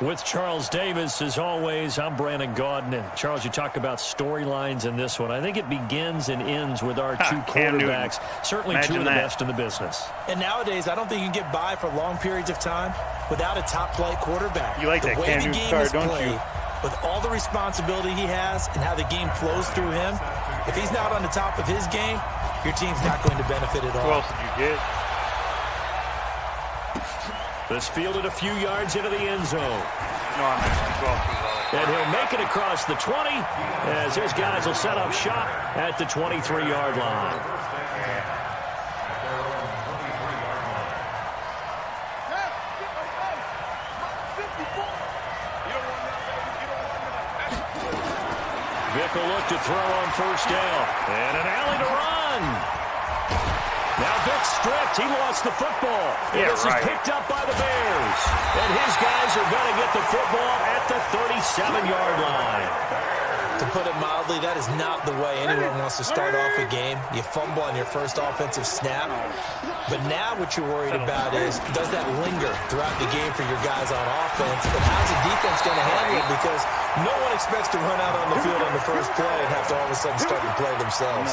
With Charles Davis, as always, I'm Brandon Gaudin. And Charles, you talk about storylines in this one. I think it begins and ends with our two quarterbacks. Certainly two of the best in the business. And nowadays, I don't think you can get by for long periods of time without a top-flight quarterback. You like the that way Cam the Newton game start, is don't played, you? with all the responsibility he has and how the game flows through him, if he's not on the top of his game, your team's not going to benefit at all. Who else did you get? This fielded a few yards into the end zone. No, I'm actually 12. And he'll make it across the 20 as his guys will set up shop at the 23-yard line. Vick will look to throw on first down. And an alley to run. Now Vick stripped. He lost the football. And this is picked up by the Bears. And his guys are going to get the football at the 37-yard line. To put it mildly, that is not the way anyone wants to start off a game. You fumble on your first offensive snap. But now what you're worried about is, does that linger throughout the game for your guys on offense? And how's the defense going to handle it? Because no one expects to run out on the field on the first play and have to all of a sudden start to play themselves.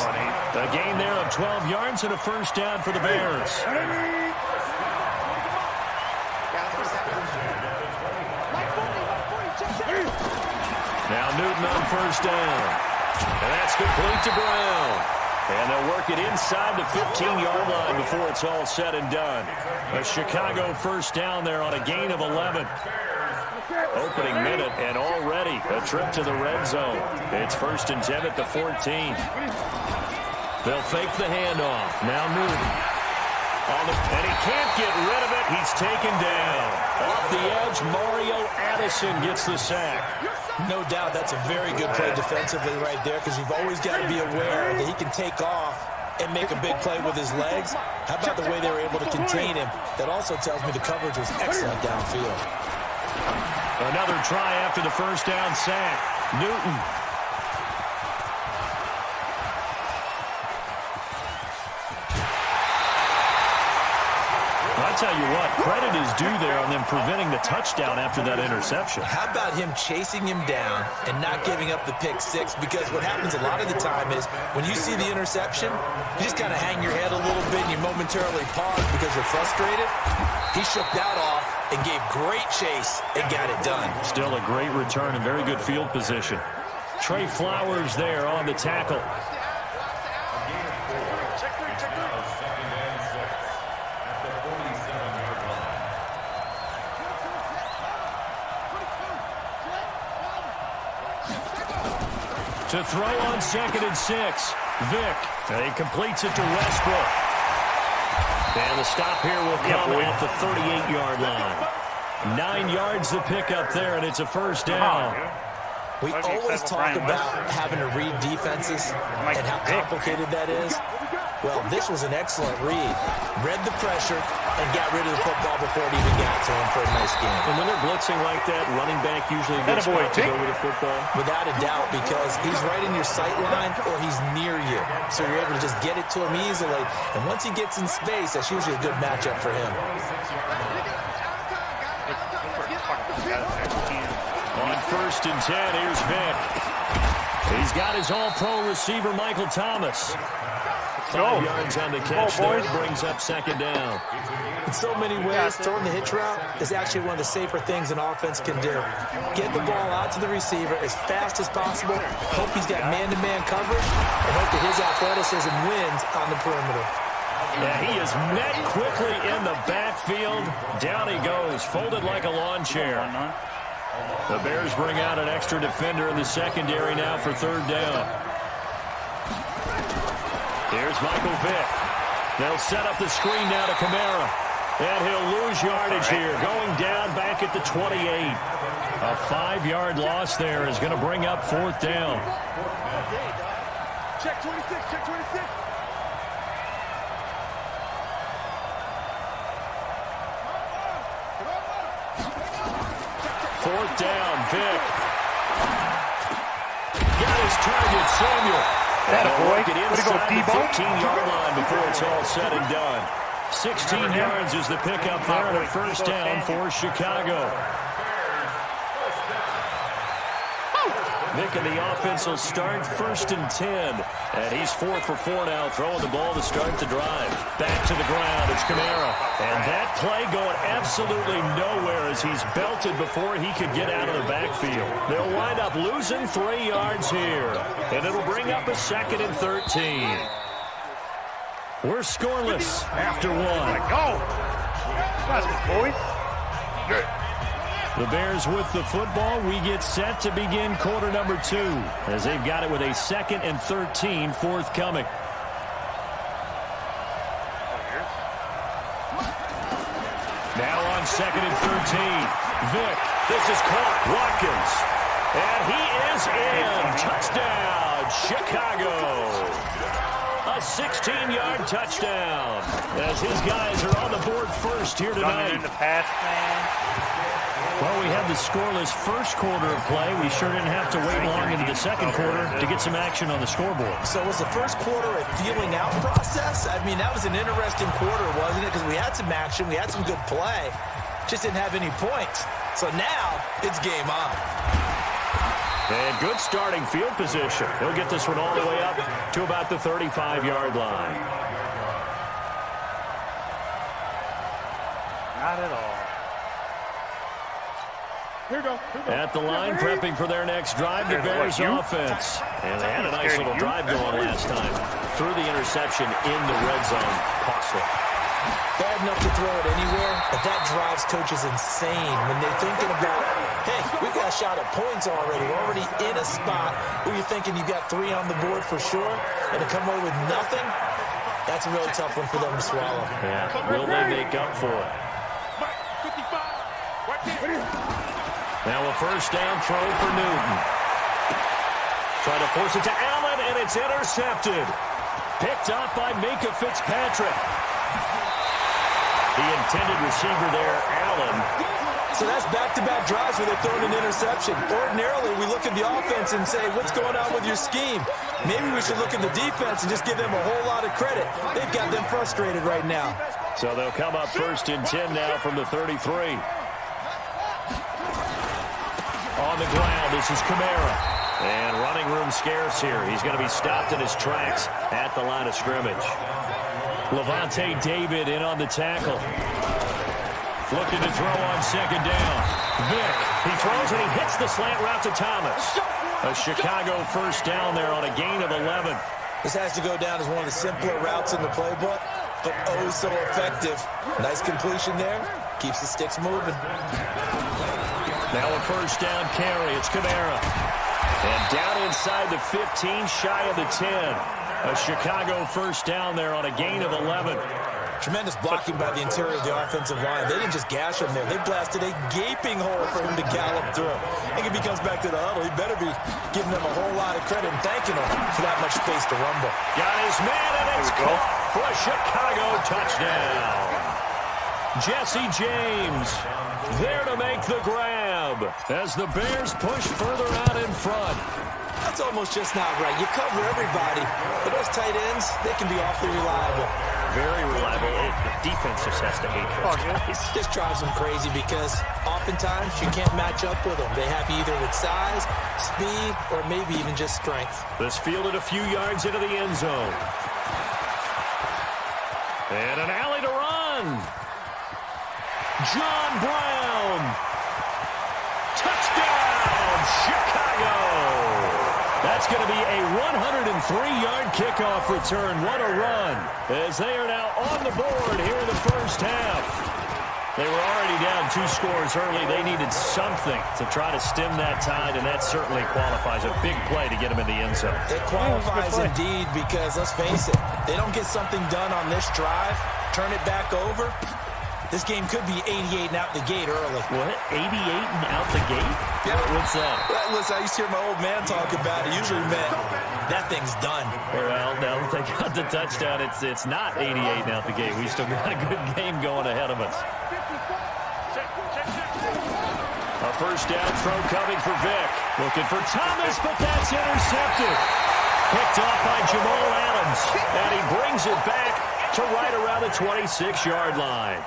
A gain there of 12 yards and a first down for the Bears. Now Newton on first down. And that's complete to Brown. And they'll work it inside the 15-yard line before it's all said and done. A Chicago first down there on a gain of 11. Opening minute and already a trip to the red zone. It's 1st and 10 at the 14. They'll fake the handoff. Now Newton. And he can't get rid of it. He's taken down. Off the edge, Mario Addison gets the sack. No doubt that's a very good play defensively right there, because you've always got to be aware that he can take off and make a big play with his legs. How about the way they were able to contain him? That also tells me the coverage was excellent downfield. Another try after the first down sack. Newton. I'll tell you what, credit is due there on them preventing the touchdown after that interception. How about him chasing him down and not giving up the pick six? Because what happens a lot of the time is when you see the interception, you just kind of hang your head a little bit and you momentarily pause because you're frustrated. He shook that off and gave great chase and got it done. Still a great return and very good field position. Trey Flowers there on the tackle. To throw on 2nd and 6. Vick. He completes it to Westbrook. And the stop here will come at the 38-yard line. 9 yards to pick up there, and it's a first down. We always talk about having to read defenses and how complicated that is. Well, this was an excellent read. Read the pressure and got rid of the football before it even got to him for a nice game. And when they're blitzing like that, running back usually a good spot to go with the football. Without a doubt, because he's right in your sight line or he's near you. So you're able to just get it to him easily. And once he gets in space, that's usually a good matchup for him. On 1st and 10, here's Vick. He's got his all-pro receiver, Michael Thomas. 5 yards on the catch there, brings up 2nd down. In so many ways, throwing the hitch route is actually one of the safer things an offense can do. Get the ball out to the receiver as fast as possible, hope he's got man-to-man coverage, and hope that his athleticism wins on the perimeter. Yeah, he is met quickly in the backfield. Down he goes, folded like a lawn chair. The Bears bring out an extra defender in the secondary now for 3rd down. Here's Michael Vick. They'll set up the screen now to Kamara. And he'll lose yardage here, going down back at the 28. A 5-yard loss there is going to bring up 4th down. Check 26, check 26. Fourth down, Vick. Got his target, Samuel. Attaboy. Get inside the 15-yard line before it's all said and done. 16 yards is the pickup there and a first down for Chicago. Vick and the offense will start 1st and 10. And he's 4 for 4 now, throwing the ball to start the drive. Back to the ground, it's Kamara. And that play going absolutely nowhere as he's belted before he could get out of the backfield. They'll wind up losing 3 yards here. And it'll bring up a 2nd and 13. We're scoreless after 1. Go! That's good, boys. Good. The Bears with the football. We get set to begin quarter number 2 as they've got it with a 2nd and 13 forthcoming. Now on 2nd and 13. Vick. This is caught. Watkins. And he is in. Touchdown, Chicago. A 16-yard touchdown as his guys are on the board first here tonight. In the pass, man. Well, we had the scoreless first quarter of play. We sure didn't have to wait long into the second quarter to get some action on the scoreboard. So was the first quarter a feeling out process? I mean, that was an interesting quarter, wasn't it? Because we had some action, we had some good play, just didn't have any points. So now it's game on. And good starting field position. He'll get this one all the way up to about the 35-yard line. Not at all. Here we go. At the line, prepping for their next drive, the Bears offense. And they had a nice little drive going last time. Threw the interception in the red zone. Costly. Bad enough to throw it anywhere, but that drives coaches insane when they're thinking about, hey, we got a shot at points already. We're already in a spot where you're thinking you got 3 on the board for sure, and to come away with nothing, that's a really tough one for them to swallow. Yeah, will they make up for it? Now a first down throw for Newton. Trying to force it to Allen, and it's intercepted. Picked up by Minkah Fitzpatrick. The intended receiver there, Allen. So that's back-to-back drives where they're throwing an interception. Ordinarily, we look at the offense and say, what's going on with your scheme? Maybe we should look at the defense and just give them a whole lot of credit. They've got them frustrated right now. So they'll come up 1st and 10 now from the 33. On the ground, this is Kamara. And running room scarce here. He's going to be stopped in his tracks at the line of scrimmage. Levante David in on the tackle. Looking to throw on 2nd down. Vick, he throws and he hits the slant route to Thomas. A Chicago first down there on a gain of 11. This has to go down as one of the simpler routes in the playbook, but oh so effective. Nice completion there. Keeps the sticks moving. Now a first down carry. It's Kamara. And down inside the 15, shy of the 10. A Chicago first down there on a gain of 11. Tremendous blocking by the interior of the offensive line. They didn't just gash him there. They blasted a gaping hole for him to gallop through. I think if he comes back to the huddle, he better be giving them a whole lot of credit and thanking them for that much space to rumble. Got his man, and it's caught for a Chicago touchdown. Jesse James there to make the grab as the Bears push further out in front. That's almost just not right. You cover everybody, but those tight ends, they can be awfully reliable. Very reliable. The defense just has to hate those guys. It just drives them crazy because oftentimes you can't match up with them. They have you either with size, speed, or maybe even just strength. This fielded a few yards into the end zone. And an alley to run. John Brown. Touchdown, Chicago. That's going to be a 103-yard kickoff return. What a run, as they are now on the board here in the first half. They were already down 2 scores early. They needed something to try to stem that tide, and that certainly qualifies. A big play to get them in the end zone. It qualifies indeed because, let's face it, they don't get something done on this drive, turn it back over. This game could be 88 and out the gate early. What? 88 and out the gate? Yeah. What's that? Listen, I used to hear my old man talk about it. Usually meant that thing's done. Well, now that they got the touchdown, it's not 88 and out the gate. We still got a good game going ahead of us. A first down throw coming for Vick. Looking for Thomas, but that's intercepted. Picked off by Jamal Adams. And he brings it back to right around the 26-yard line.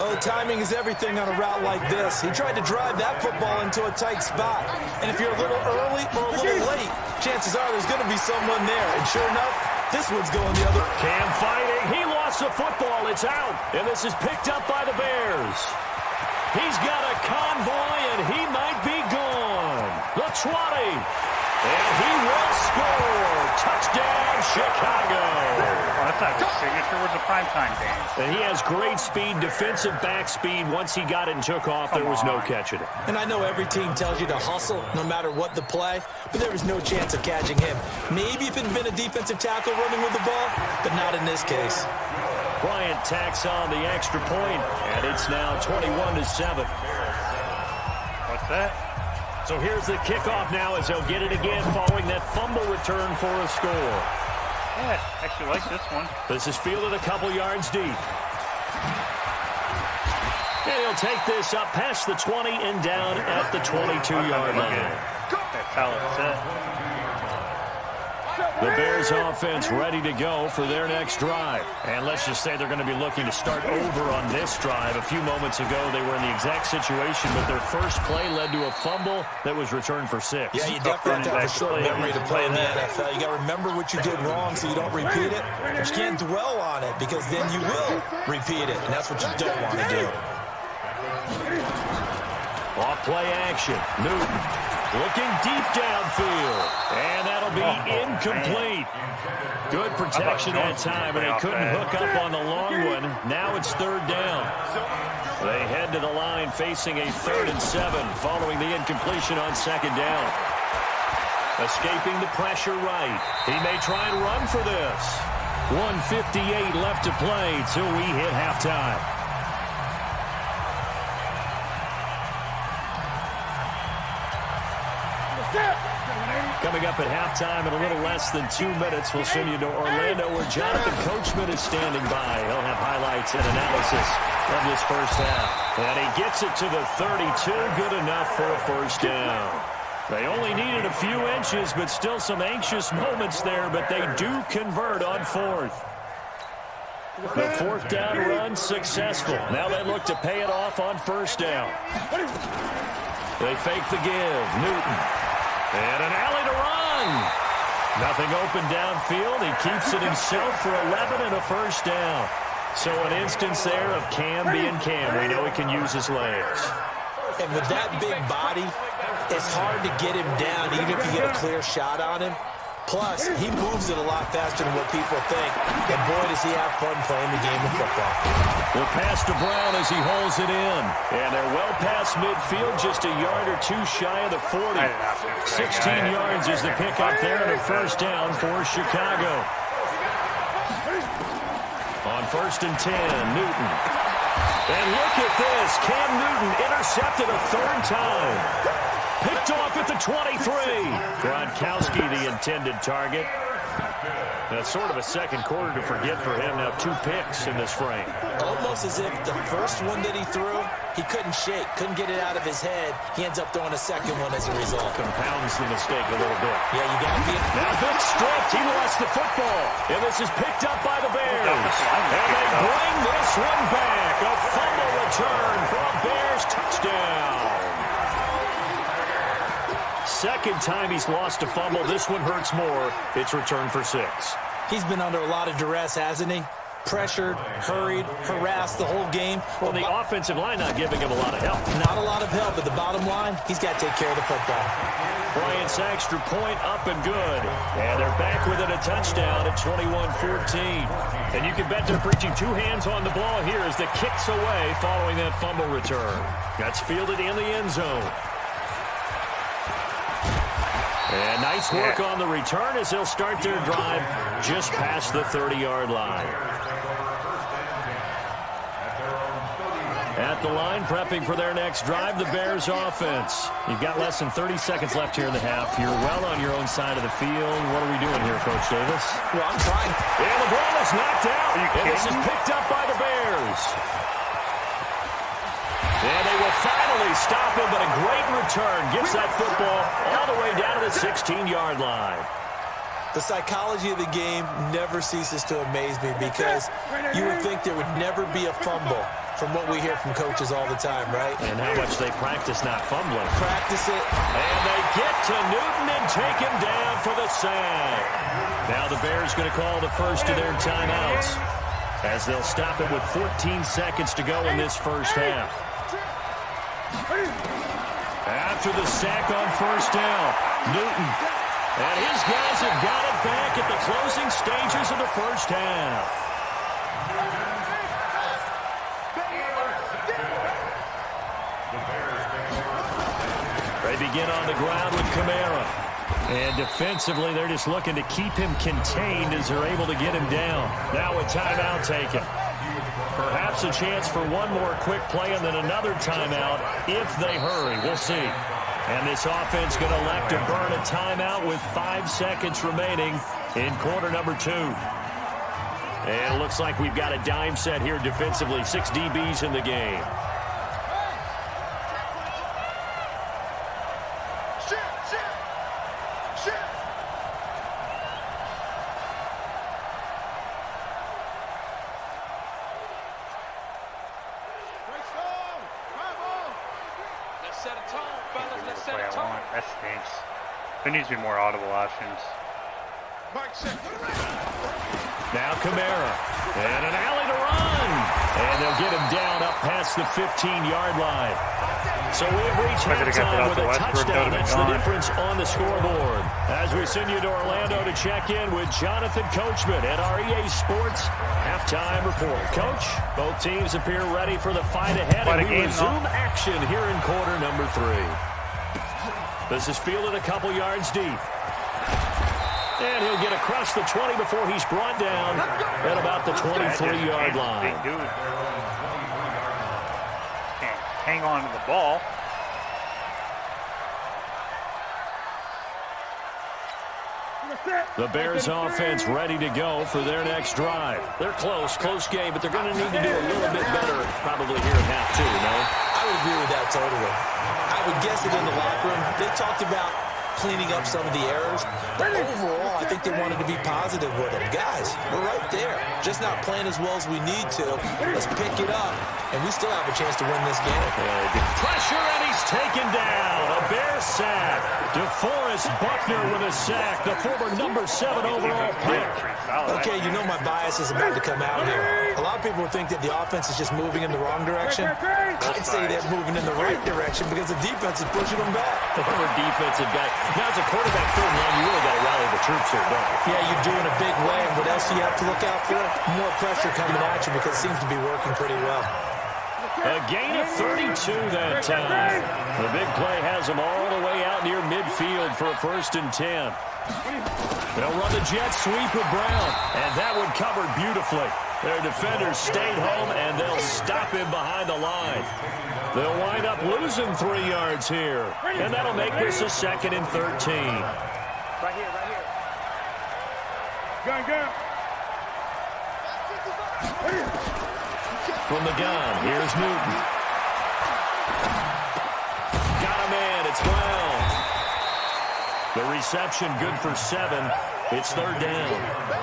Oh, timing is everything on a route like this. He tried to drive that football into a tight spot. And if you're a little early or a little late, chances are there's going to be someone there. And sure enough, this one's going the other. Cam fighting. He lost the football. It's out. And this is picked up by the Bears. He's got a convoy, and he might be gone. The 20. And he will score. Touchdown, Chicago. Oh, that's not his signature. Where's the primetime game? And he has great speed, defensive back speed. Once he got it and took off, there was no catching it. And I know every team tells you to hustle no matter what the play, but there was no chance of catching him. Maybe if it had been a defensive tackle running with the ball, but not in this case. Bryant tacks on the extra point, and it's now 21-7. What's that? So here's the kickoff now as they'll get it again following that fumble return for a score. Yeah, actually like this one. This is fielded a couple yards deep. And he'll take this up past the 20 and down at the 22-yard line. That's how it's set. The Bears offense ready to go for their next drive. And let's just say they're going to be looking to start over on this drive. A few moments ago, they were in the exact situation, but their first play led to a fumble that was returned for 6. Yeah, you definitely have to have a short memory to play in the NFL. You got to remember what you did wrong so you don't repeat it. But you can't dwell on it because then you will repeat it, and that's what you don't want to do. Off play action. Newton looking deep downfield. And that'll be incomplete. Good protection that time, but they couldn't hook up on the long one. Now it's third down. They head to the line facing a 3rd and 7 following the incompletion on 2nd down. Escaping the pressure right. He may try and run for this. 1:58 left to play till we hit halftime. Coming up at halftime in a little less than 2 minutes, we'll send you to Orlando where Jonathan Coachman is standing by. He'll have highlights and analysis of this first half. And he gets it to the 32, good enough for a first down. They only needed a few inches, but still some anxious moments there, but they do convert on 4th. The 4th down run successful. Now they look to pay it off on 1st down. They fake the give. Newton. And an alley to run. Nothing open downfield. He keeps it himself for 11 and a first down. So an instance there of Cam being Cam. We know he can use his legs. And with that big body, it's hard to get him down even if you get a clear shot on him. Plus, he moves it a lot faster than what people think. And boy, does he have fun playing the game of football. We'll pass to Brown as he holds it in. And they're well past midfield, just a yard or two shy of the 40. 16 yards is the pickup there and a first down for Chicago. On 1st and 10, Newton. And look at this. Cam Newton intercepted a 3rd time. Picked off at the 23. Gronkowski, the intended target. That's sort of a second quarter to forget for him. Now 2 picks in this frame. Almost as if the first one that he threw, he couldn't shake, couldn't get it out of his head. He ends up throwing a second one as a result. Compounds the mistake a little bit. Yeah, you got to be. Now big stripped. He lost the football. And this is picked up by the Bears. And they bring this one back. A fumble return for a Bears touchdown. Second time he's lost a fumble. This one hurts more. It's returned for 6. He's been under a lot of duress, hasn't he? Pressured, hurried, harassed the whole game. Well, the offensive line not giving him a lot of help. Not a lot of help, but the bottom line, he's got to take care of the football. Bryant's extra point up and good. And they're back within a touchdown at 21-14. And you can bet they're preaching 2 hands on the ball here as the kick's away following that fumble return. That's fielded in the end zone. And nice work on the return as they'll start their drive just past the 30-yard line. At the line, prepping for their next drive, the Bears offense. You've got less than 30 seconds left here in the half. You're well on your own side of the field. What are we doing here, Coach Davis? Well, I'm trying. And the ball is knocked out. And this is picked up by the Bears. And they will finally stop him, but a great return gets that football all the way down to the 16-yard line. The psychology of the game never ceases to amaze me because you would think there would never be a fumble from what we hear from coaches all the time, right? And how much they practice not fumbling. Practice it. And they get to Newton and take him down for the sack. Now the Bears going to call the first of their timeouts, as they'll stop it with 14 seconds to go in this first half. After the sack on first down, Newton and his guys have got it back at the closing stages of the first half. They begin on the ground with Kamara. And defensively, they're just looking to keep him contained as they're able to get him down. Now a timeout taken. Perhaps a chance for one more quick play and then another timeout if they hurry. We'll see. And this offense going to elect to burn a timeout with 5 seconds remaining in quarter number 2. And it looks like we've got a dime set here defensively. 6 DBs in the game. That stinks. There needs to be more audible options. Now Kamara. And an alley to run. And they'll get him down up past the 15-yard line. So we have reached halftime with a touchdown. That's the difference on the scoreboard. As we send you to Orlando to check in with Jonathan Coachman at our EA Sports Halftime Report. Coach, both teams appear ready for the fight ahead, and we resume action here in quarter number 3. This is fielded a couple yards deep. And he'll get across the 20 before he's brought down at about the 23-yard line. Big dude. Can't hang on to the ball. The Bears offense ready to go for their next drive. They're close game, but they're going to need to do a little bit better probably here in half 2, no? I would agree with that totally. I would guess it in the locker room. They talked about cleaning up some of the errors, but overall, I think they wanted to be positive with it. Guys, we're right there. Just not playing as well as we need to. Let's pick it up, and we still have a chance to win this game. Pressure, and he's taken down. A Bear sack. DeForest Buckner with a sack, the former number 7 overall pick. Okay, you know my bias is about to come out here. A lot of people think that the offense is just moving in the wrong direction. I'd say they're moving in the right direction because the defense is pushing them back. Former defensive guy. Now, as a quarterback third line, you really got to rally the troops here, don't you? Yeah, you're doing a big way. And what else do you have to look out for? More pressure coming at you because it seems to be working pretty well. A gain of 32 that time. The big play has them all the way out near midfield for a 1st and 10. They'll run the jet sweep with Brown, and that one covered beautifully. Their defenders stayed home, and they'll stop him behind the line. They'll wind up losing 3 yards here, and that'll make this a 2nd and 13. Right here. Go. From the gun, here's Newton. Got a man, it's Brown. The reception good for 7. It's 3rd down.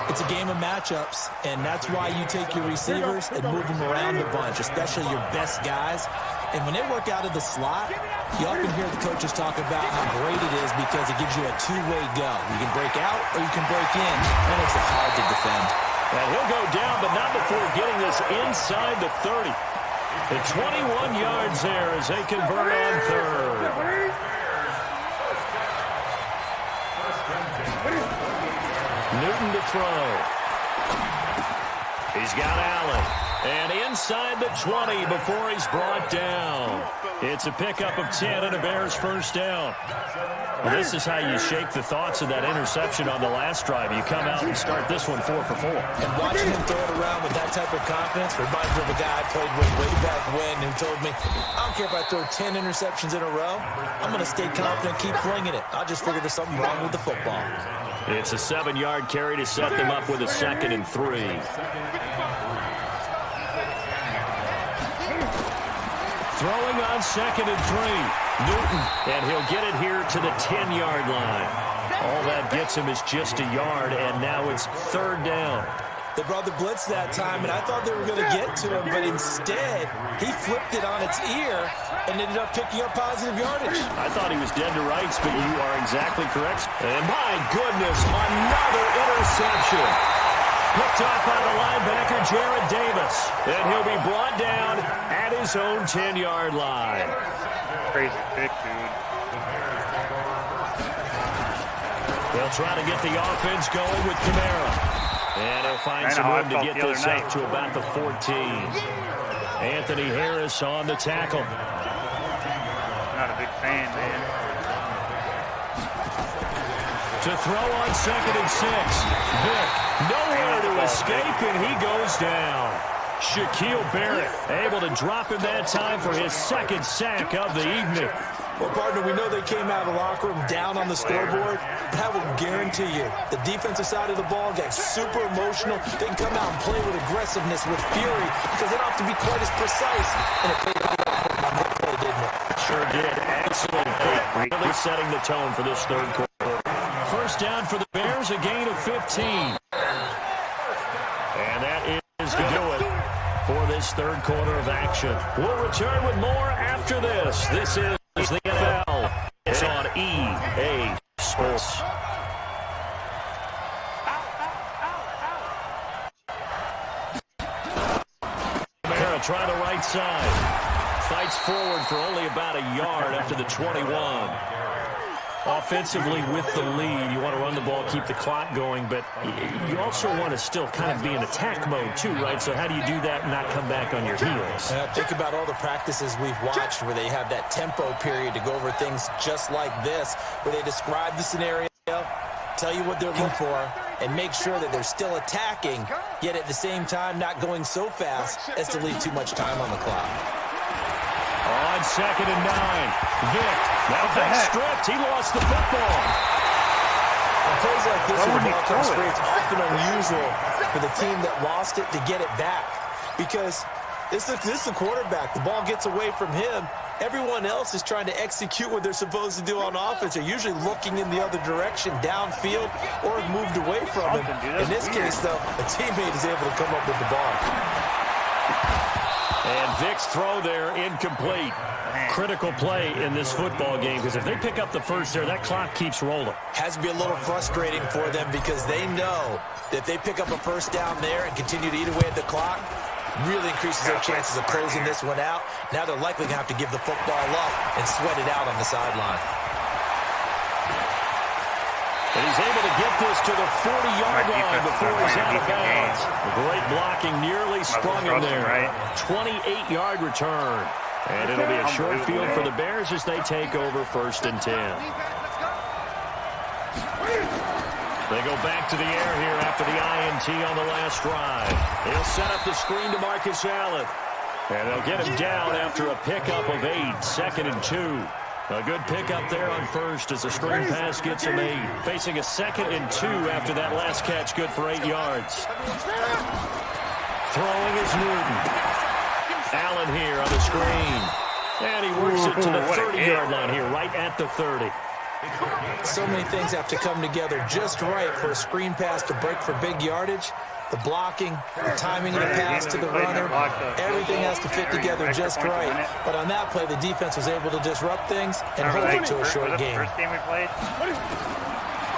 It's a game of matchups, and that's why you take your receivers and move them around a bunch, especially your best guys. And when they work out of the slot, you often hear the coaches talk about how great it is because it gives you a two-way go. You can break out or you can break in, and it's hard to defend. And he'll go down, but not before getting this inside the 30. The 21 yards there as they convert on 3rd. Newton to throw. He's got Allen. And inside the 20 before he's brought down. It's a pickup of 10 and a Bears 1st down. Well, this is how you shake the thoughts of that interception on the last drive. You come out and start this one 4 for 4. And watching him throw it around with that type of confidence reminds me of a guy I played with way back when who told me, I don't care if I throw 10 interceptions in a row. I'm going to stay confident, keep flinging it. I just figured there's something wrong with the football. It's a 7-yard carry to set them up with a 2nd and 3. Throwing on 2nd and 3. Newton, and he'll get it here to the 10-yard line. All that gets him is just a yard, and now it's 3rd down. They brought the blitz that time, and I thought they were going to get to him, but instead, he flipped it on its ear and ended up picking up positive yardage. I thought he was dead to rights, but you are exactly correct. And my goodness, another interception. Picked off by the linebacker, Jared Davis. And he'll be brought down at his own 10-yard line. Crazy pick, dude. They'll try to get the offense going with Kamara. And he'll find some room to get this up to about the 14. Anthony Harris on the tackle. Not a big fan, man. To throw on 2nd and 6. Vick, nowhere to escape, and he goes down. Shaquille Barrett able to drop him that time for his 2nd sack of the evening. Well, partner, we know they came out of the locker room down on the scoreboard. But I will guarantee you, the defensive side of the ball got super emotional. They can come out and play with aggressiveness, with fury, because they don't have to be quite as precise. And it paid off on that play, didn't it? Sure did. Absolutely. Really setting the tone for this third quarter. First down for the Bears, a gain of 15. And that is going to do it for this third quarter of action. We'll return with more after this. This is the NFL. It's on EA Sports. Kamara trying the right side. Fights forward for only about a yard after the 21. Offensively with the lead, you want to run the ball, keep the clock going, but you also want to still kind of be in attack mode too, right? So how do you do that and not come back on your heels? Think about all the practices we've watched where they have that tempo period to go over things just like this, where they describe the scenario, tell you what they're looking for, and make sure that they're still attacking, yet at the same time not going so fast as to leave too much time on the clock. On 2nd and 9, Vick. Now Vick stripped. He lost the football. And plays like this when the ball comes free, it's often unusual for the team that lost it to get it back. Because this is the quarterback. The ball gets away from him. Everyone else is trying to execute what they're supposed to do on offense. They're usually looking in the other direction, downfield, or have moved away from him. In this case, though, a teammate is able to come up with the ball. And Vick's throw there incomplete. Critical play in this football game, because if they pick up the first there, that clock keeps rolling. Has to be a little frustrating for them because they know that if they pick up a first down there and continue to eat away at the clock, really increases their chances of closing this one out. Now they're likely going to have to give the football up and sweat it out on the sideline. And he's able to get this to the 40-yard line before he's out of bounds. Great blocking nearly sprung him there. 28-yard return. And it'll be a short field for the Bears as they take over 1st and 10. They go back to the air here after the INT on the last drive. He'll set up the screen to Marcus Allen. And they'll get him down after a pickup of 8, 2nd and 2. A good pickup there on first as the screen pass gets him 8. Facing a 2nd and 2 after that last catch, good for 8 yards. Throwing is Newton. Allen here on the screen. And he works it to the 30-yard line here, right at the 30. So many things have to come together just right for a screen pass to break for big yardage. The blocking, the timing of the pass to the runner, everything has to fit together just right. But on that play, the defense was able to disrupt things and hold it to a short game. First game we played.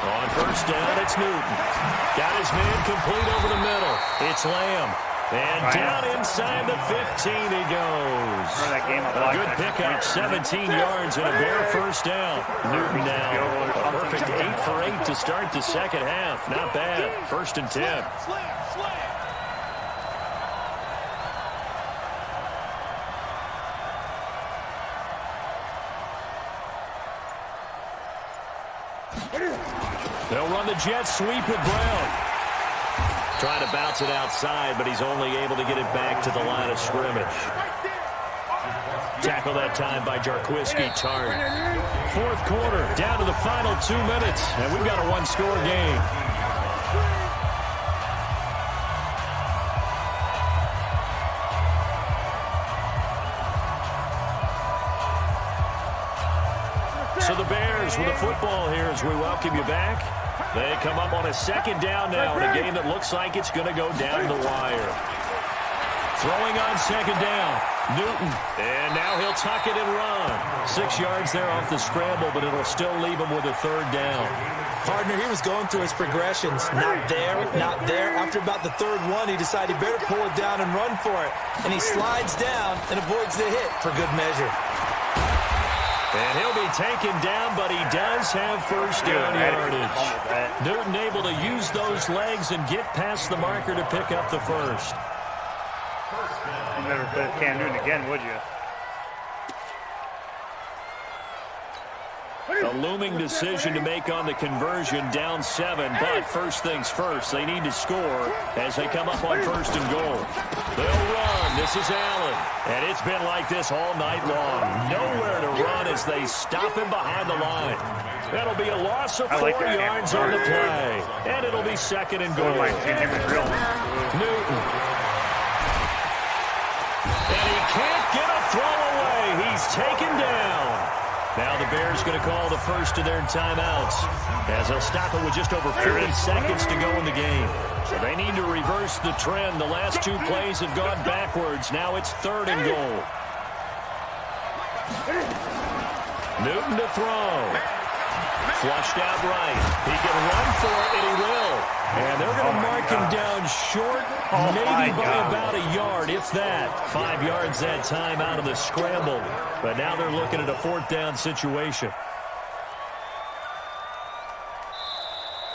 On first down, it's Newton. Got his man complete over the middle. It's Lamb. And down inside the 15 he goes. A good pickup, 17 yards and a bare first down. Newton now, a perfect 8 for 8 to start the second half. Not bad. 1st and 10. They'll run the jet sweep with Brown. Trying to bounce it outside, but he's only able to get it back to the line of scrimmage. Tackle that time by Jarquiski Tartt. 4th quarter, down to the final 2 minutes, and we've got a 1-score game. So the Bears with the football here as we welcome you back. They come up on a second down now in a game that looks like it's going to go down the wire. Throwing on second down, Newton. And now he'll tuck it and run. 6 yards there off the scramble, but it'll still leave him with a third down. Partner, he was going through his progressions. Not there, not there. After about the third one, he decided he better pull it down and run for it. And he slides down and avoids the hit for good measure. And he'll be taken down, but he does have first down yardage. Newton able to use those legs and get past the marker to pick up the first. You never play Cam Newton again, would you? A looming decision to make on the conversion, down 7, but first things first, they need to score as they come up on first and goal. They'll run. This is Allen. And it's been like this all night long. Nowhere to run as they stop him behind the line. That'll be a loss of 4 yards on the play. And it'll be second and goal. Newton. And he can't get a throw away. He's taken down. Now the Bears going to call the first of their timeouts as they'll stop it with just over 40 seconds to go in the game. So they need to reverse the trend. The last 2 plays have gone backwards. Now it's third and goal. Newton to throw. Flushed out right. He can run for it, and he will. And they're going to mark him down short, maybe by about a yard, if that. 5 yards that time out of the scramble. But now they're looking at a fourth down situation.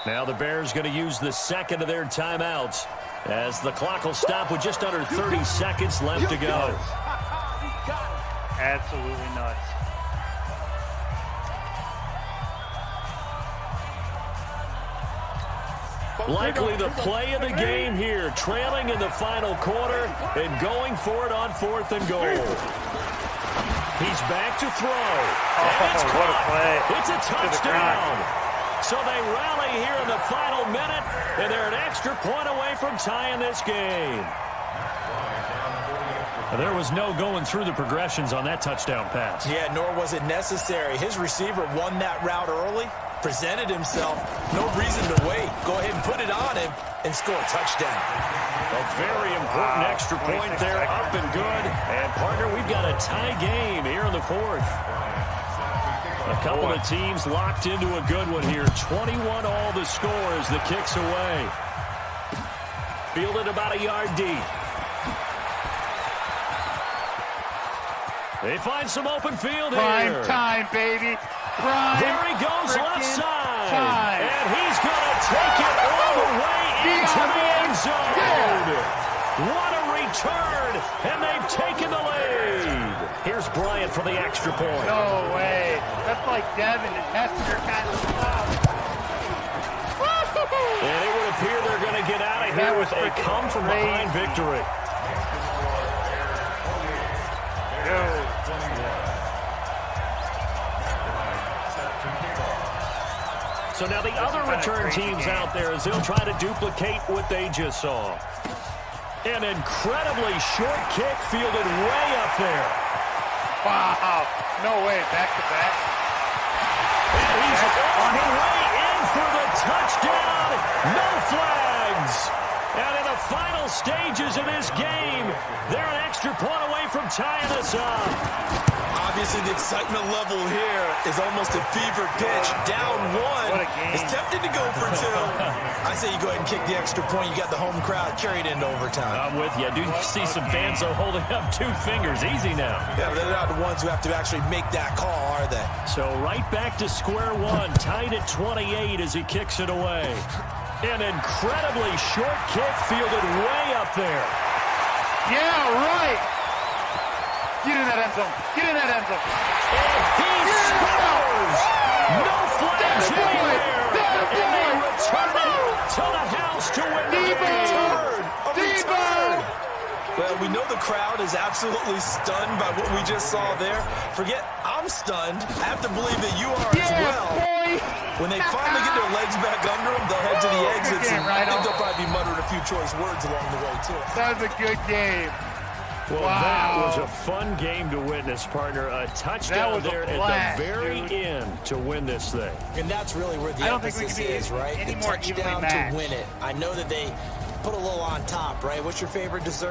Now the Bears going to use the second of their timeouts as the clock will stop with just under 30 seconds left to go. Absolutely nuts. Likely the play of the game here, trailing in the final quarter and going for it on fourth and goal. He's back to throw. And it's what a play. It's a touchdown. So they rally here in the final minute, and they're an extra point away from tying this game. There was no going through the progressions on that touchdown pass. Yeah, nor was it necessary. His receiver won that route early, presented himself, no reason to wait. Go ahead and put it on him and score a touchdown. A very important extra point there, up and good. And, partner, we've got a tie game here in the fourth. A couple of teams locked into a good one here. 21 all the score as the kick's away. Fielded about a yard deep. They find some open field here. Prime time, baby. Prime. There he goes left side. Time. And he's going to take it all the way into the end zone. What a return. And they've taken the lead. Here's Bryant for the extra point. No way. That's like Devin and Hester kind of stuff. And it would appear they're going to get out of here with a come-from-behind victory. So now the other return teams out there as they'll try to duplicate what they just saw. An incredibly short kick fielded way up there. Wow. No way. Back to back. And he's on the way in for the touchdown. No flags. And in the final stages of this game, they're an extra point away from tying us up. Obviously, the excitement level here is almost a fever pitch. Down 1. It's tempted to go for 2. I say you go ahead and kick the extra point. You got the home crowd carried into overtime. I'm with you. I do see some fans are holding up 2 fingers. Easy now. Yeah, but they're not the ones who have to actually make that call, are they? So right back to square one. Tied at 28 as he kicks it away. An incredibly short kick fielded way up there. Yeah, right. Get in that end zone. Get in that end zone. And he scores. No flags anywhere. And they return it to the house to win the game. Well, we know the crowd is absolutely stunned by what we just saw there. Forget I'm stunned. I have to believe that you are as well. Boy. When they finally get their legs back under them, they'll head to the exits. And I think they'll probably be muttering a few choice words along the way, too. That was a good game. Well, that was a fun game to witness, partner. A touchdown there at the very end to win this thing. And that's really where the emphasis is, right? The touchdown to win it. I know that they put a little on top, right? What's your favorite dessert?